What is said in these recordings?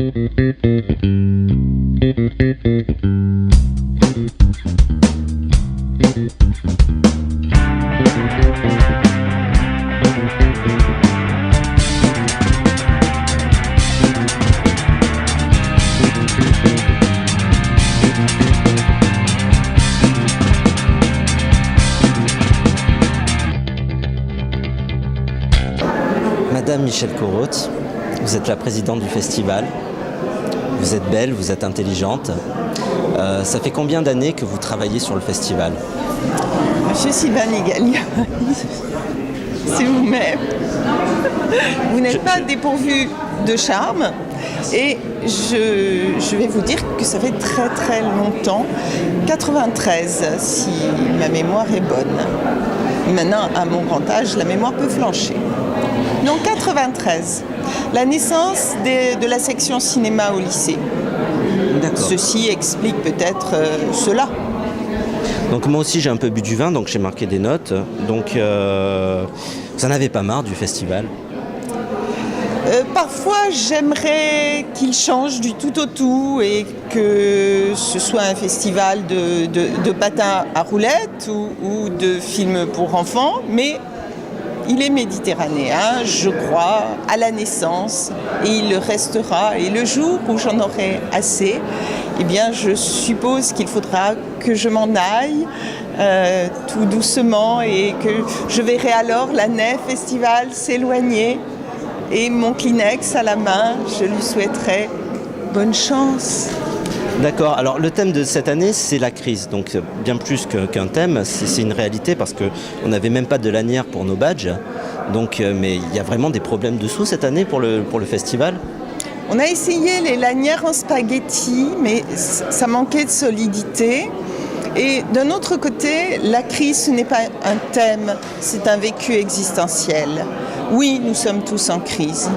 Madame Michèle Corot, vous êtes la présidente du festival. Vous êtes belle, vous êtes intelligente. Ça fait combien d'années que vous travaillez sur le festival? Monsieur Sylvain Gallia, c'est vous-même. Vous n'êtes pas dépourvu de charme. Et je vais vous dire que ça fait très très longtemps, 93 si ma mémoire est bonne. Maintenant, à mon grand âge, la mémoire peut flancher. Donc 93, la naissance de la section cinéma au lycée. D'accord. Ceci explique peut-être cela. Donc moi aussi j'ai un peu bu du vin, donc j'ai marqué des notes. Donc vous en avez pas marre du festival? Parfois, j'aimerais qu'il change du tout au tout et que ce soit un festival de patins à roulettes ou de films pour enfants, mais il est méditerranéen, je crois, à la naissance, et il le restera. Et le jour où j'en aurai assez, eh bien, je suppose qu'il faudra que je m'en aille tout doucement et que je verrai alors la nef estivale s'éloigner. Et mon Kleenex à la main, je lui souhaiterais bonne chance. D'accord, alors le thème de cette année c'est la crise, donc bien plus qu'un thème, c'est une réalité parce qu'on n'avait même pas de lanière pour nos badges, donc, mais il y a vraiment des problèmes dessous cette année pour le festival. On a essayé les lanières en spaghetti, mais ça manquait de solidité. Et d'un autre côté, la crise, ce n'est pas un thème, c'est un vécu existentiel. Oui, nous sommes tous en crise,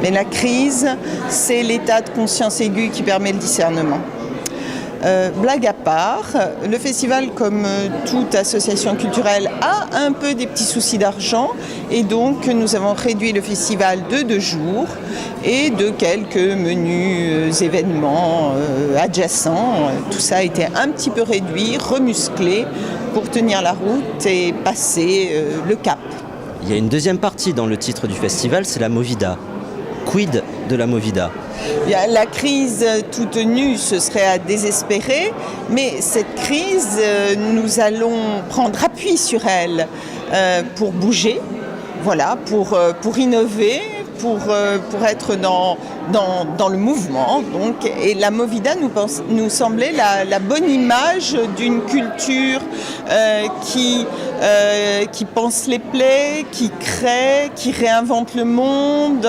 mais la crise, c'est l'état de conscience aiguë qui permet le discernement. Blague à part, le festival, comme toute association culturelle, a un peu des petits soucis d'argent et donc nous avons réduit le festival de 2 jours et de quelques menus événements adjacents. Tout ça a été un petit peu réduit, remusclé pour tenir la route et passer le cap. Il y a une deuxième partie dans le titre du festival, c'est la Movida. Quid de la Movida? La crise toute nue, ce serait à désespérer, mais cette crise, nous allons prendre appui sur elle pour bouger, voilà, pour innover, pour être dans le mouvement. Donc, et la Movida nous semblait la bonne image d'une culture qui pense les plaies, qui crée, qui réinvente le monde,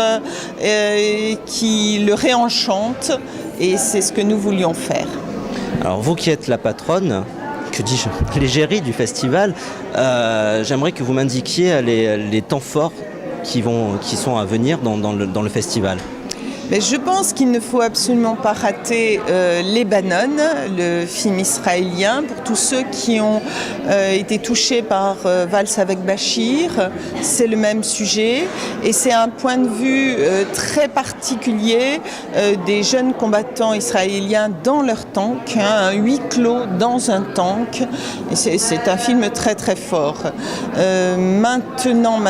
qui le réenchante. Et c'est ce que nous voulions faire. Alors vous qui êtes la patronne, que dis-je, l'égérie du festival, j'aimerais que vous m'indiquiez les temps forts qui sont à venir dans le festival. Mais je pense qu'il ne faut absolument pas rater Lebanon, le film israélien, pour tous ceux qui ont été touchés par Valse avec Bachir. C'est le même sujet et c'est un point de vue très particulier des jeunes combattants israéliens dans leur tank, un huis clos dans un tank. Et c'est un film très très fort. Maintenant,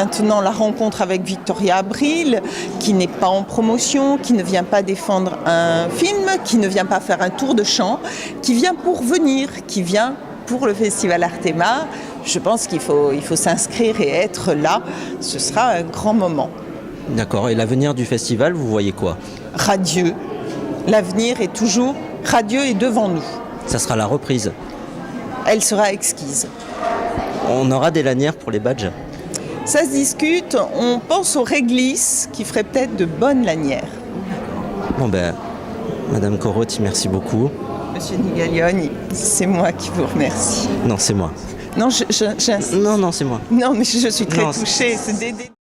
la rencontre avec Victoria Abril, qui n'est pas en promotion, qui ne vient pas défendre un film, qui ne vient pas faire un tour de chant, qui vient pour venir, qui vient pour le Festival Artema. Je pense qu'il faut s'inscrire et être là. Ce sera un grand moment. D'accord. Et l'avenir du festival, vous voyez quoi? Radieux. L'avenir est toujours radieux et devant nous. Ça sera la reprise. Elle sera exquise. On aura des lanières pour les badges? Ça se discute. On pense aux réglisses qui feraient peut-être de bonnes lanières. Bon ben, Madame Corot, merci beaucoup. Monsieur Nigaglione, c'est moi qui vous remercie. Non, c'est moi. Non, Non, c'est moi. Non, mais je suis très touchée.